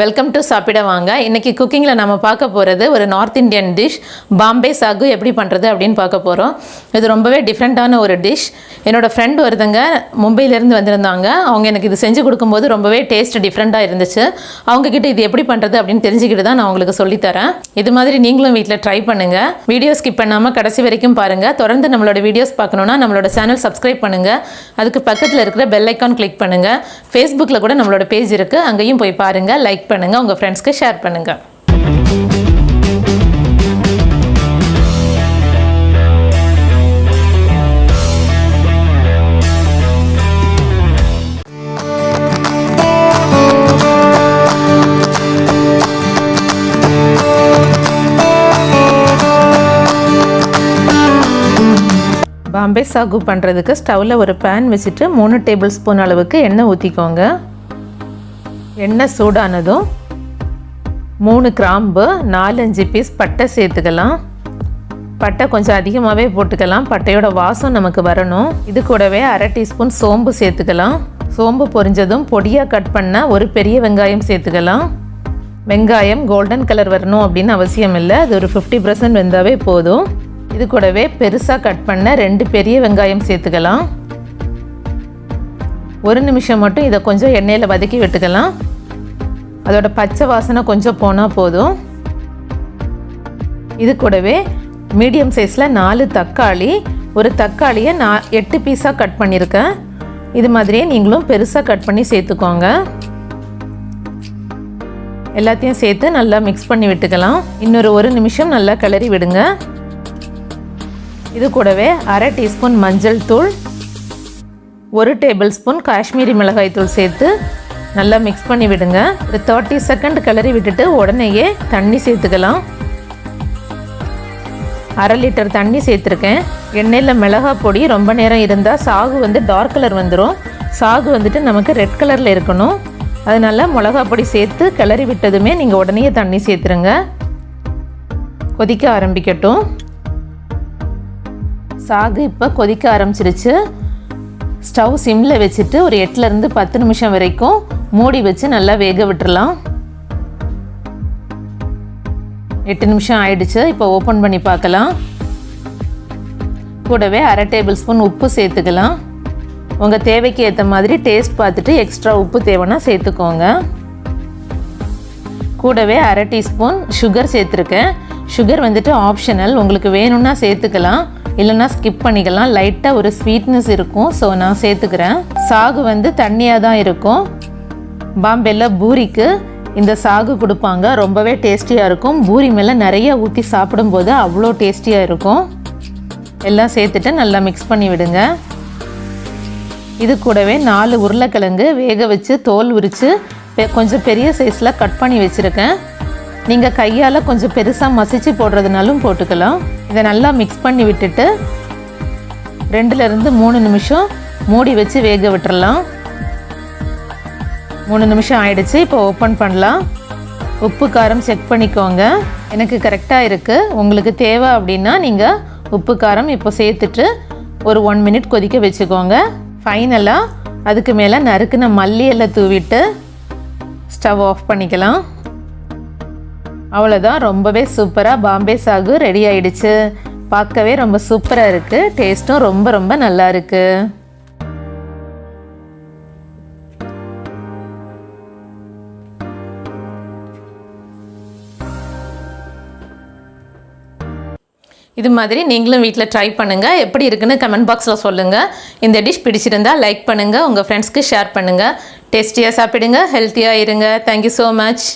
Welcome to சாப்பிட வாங்க. இன்றைக்கி குக்கிங்கில் நம்ம பார்க்க போகிறது ஒரு north Indian dish Bombay sagu எப்படி பண்ணுறது அப்படின்னு பார்க்க போகிறோம். இது ரொம்பவே டிஃப்ரெண்ட்டான ஒரு டிஷ். என்னோடய ஃப்ரெண்ட் ஒருத்தங்க மும்பையிலேருந்து வந்திருந்தாங்க. அவங்க எனக்கு இது செஞ்சு கொடுக்கும்போது ரொம்பவே டேஸ்ட் டிஃப்ரெண்ட்டாக இருந்துச்சு. அவங்கக்கிட்ட இது எப்படி பண்ணுறது அப்படின்னு தெரிஞ்சுக்கிட்டு தான் நான் உங்களுக்கு சொல்லித்தரேன். இது மாதிரி நீங்களும் வீட்டில் ட்ரை பண்ணுங்கள். வீடியோ ஸ்கிப் பண்ணாமல் கடைசி வரைக்கும் பாருங்கள். தொடர்ந்து நம்மளோட வீடியோஸ் பார்க்கணுன்னா நம்மளோட சேனல் சப்ஸ்கிரைப் பண்ணுங்கள். அதுக்கு பக்கத்தில் இருக்கிற பெல் ஐக்கான் கிளிக் பண்ணுங்கள். ஃபேஸ்புக்கில் கூட நம்மளோட பேஜ் இருக்குது, அங்கேயும் போய் பாருங்கள். லைக் பண்ணுங்க, உங்க ஃப்ரெண்ட்ஸ்க்கு ஷேர் பண்ணுங்க. பாம்பே சாகு பண்ணுறதுக்கு ஸ்டவ்வில் ஒரு பேன் வச்சுட்டு 3 டேபிள் ஸ்பூன் அளவுக்கு எண்ணெய் ஊற்றிக்கோங்க. எண்ணெய் சூடானதும் 3 கிராம்பு 4-5 பீஸ் பட்டை சேர்த்துக்கலாம். பட்டை கொஞ்சம் அதிகமாகவே போட்டுக்கலாம், பட்டையோட வாசம் நமக்கு வரணும். இது கூடவே 1/2 டீஸ்பூன் சோம்பு சேர்த்துக்கலாம். சோம்பு பொரிஞ்சதும் பொடியாக கட் பண்ண ஒரு பெரிய வெங்காயம் சேர்த்துக்கலாம். வெங்காயம் கோல்டன் கலர் வரணும் அப்படின்னு அவசியம் இல்லை, அது ஒரு 50% வெந்தாவே போதும். இது கூடவே பெருசாக கட் பண்ண 2 பெரிய வெங்காயம் சேர்த்துக்கலாம். 1 நிமிஷம் மட்டும் இதை கொஞ்சம் எண்ணெயில் வதக்கி விட்டுக்கலாம். அதோட பச்சை வாசனை கொஞ்சம் போனால் போதும். இது கூடவே மீடியம் சைஸில் 4 தக்காளி, ஒரு தக்காளியை நான் 8 பீஸாக கட் பண்ணியிருக்கேன். இது மாதிரியே நீங்களும் பெருசாக கட் பண்ணி சேர்த்துக்கோங்க. எல்லாத்தையும் சேர்த்து நல்லா மிக்ஸ் பண்ணி விட்டுக்கலாம். இன்னொரு 1 நிமிஷம் நல்லா கிளறி விடுங்க. இது கூடவே 1/2 டீஸ்பூன் மஞ்சள் தூள், 1 டேபிள் ஸ்பூன் காஷ்மீரி மிளகாய் தூள் சேர்த்து நல்லா மிக்ஸ் பண்ணி விடுங்க. ஒரு 30 செகண்ட் கிளறி விட்டுட்டு உடனேயே தண்ணி சேர்த்துக்கலாம். 1/2 லிட்டர் தண்ணி சேர்த்துருக்கேன். எண்ணெயில் மிளகாய் பொடி ரொம்ப நேரம் இருந்தால் சாகு டார்க் கலர் வந்துடும். சாகு நமக்கு ரெட் கலரில் இருக்கணும். அதனால மிளகாய் பொடி சேர்த்து கிளறி விட்டதுமே நீங்கள் உடனே தண்ணி சேர்த்துருங்க. கொதிக்க ஆரம்பிக்கட்டும். சாகு இப்போ கொதிக்க ஆரம்பிச்சிருச்சு. ஸ்டவ் சிம்மில் வச்சுட்டு ஒரு 8லேருந்து 10 நிமிஷம் வரைக்கும் மூடி வச்சு நல்லா வேக விட்டுறலாம். 8 நிமிஷம் ஆயிடுச்சு. இப்போ ஓப்பன் பண்ணி பார்க்கலாம். கூடவே 1/2 டேபிள் ஸ்பூன் உப்பு சேர்த்துக்கலாம். உங்கள் தேவைக்கு ஏற்ற மாதிரி டேஸ்ட் பார்த்துட்டு எக்ஸ்ட்ரா உப்பு தேவைன்னா சேர்த்துக்கோங்க. கூடவே 1/2 டீஸ்பூன் சுகர் சேர்த்துருக்கேன். சுகர் ஆப்ஷனல், உங்களுக்கு வேணும்னா சேர்த்துக்கலாம், இல்லைன்னா ஸ்கிப் பண்ணிக்கலாம். லைட்டாக ஒரு ஸ்வீட்னஸ் இருக்கும், ஸோ நான் சேர்த்துக்கிறேன். சாகு தண்ணியாக தான் இருக்கும். பாம்பேல பூரிக்கு இந்த சாகு கொடுப்பாங்க, ரொம்பவே டேஸ்டியாக இருக்கும். பூரி மேலே நிறைய ஊற்றி சாப்பிடும்போது அவ்வளோ டேஸ்டியாக இருக்கும். எல்லாம் சேர்த்துட்டு நல்லா மிக்ஸ் பண்ணி விடுங்க. இது கூடவே 4 உருளைக்கிழங்கு வேக வச்சு தோல் உரித்து கொஞ்சம் பெரிய சைஸில் கட் பண்ணி வச்சுருக்கேன். நீங்கள் கையால் கொஞ்சம் பெருசாக மசிச்சு போடுறதுனாலும் போட்டுக்கலாம். இதை நல்லா மிக்ஸ் பண்ணி விட்டுட்டு 2லேருந்து 3 நிமிஷம் மூடி வச்சு வேக விட்டுறலாம். 3 நிமிஷம் ஆயிடுச்சு. இப்போ ஓப்பன் பண்ணலாம். உப்பு காரம் செக் பண்ணிக்கோங்க. எனக்கு கரெக்டாக இருக்குது. உங்களுக்கு தேவை அப்படின்னா நீங்கள் உப்பு காரம் இப்போ சேர்த்துட்டு ஒரு 1 மினிட் கொதிக்க வச்சுக்கோங்க. ஃபைனலாக அதுக்கு மேலே நறுக்குன மல்லி எல்லாம் தூவிட்டு ஸ்டவ் ஆஃப் பண்ணிக்கலாம். அவ்வளோதான், ரொம்பவே சூப்பராக பாம்பே சாகு ரெடி ஆயிடுச்சு. பார்க்கவே ரொம்ப சூப்பராக இருக்குது. டேஸ்ட்டும் ரொம்ப ரொம்ப நல்லா இருக்குது. இது மாதிரி நீங்களும் வீட்டில் ட்ரை பண்ணுங்கள். எப்படி இருக்குன்னு கமெண்ட் பாக்ஸில் சொல்லுங்கள். இந்த டிஷ் பிடிச்சிருந்தால் லைக் பண்ணுங்கள், உங்கள் ஃப்ரெண்ட்ஸ்க்கு ஷேர் பண்ணுங்கள். டேஸ்டியாக சாப்பிடுங்க, ஹெல்த்தியாக இருங்க. Thank you so much.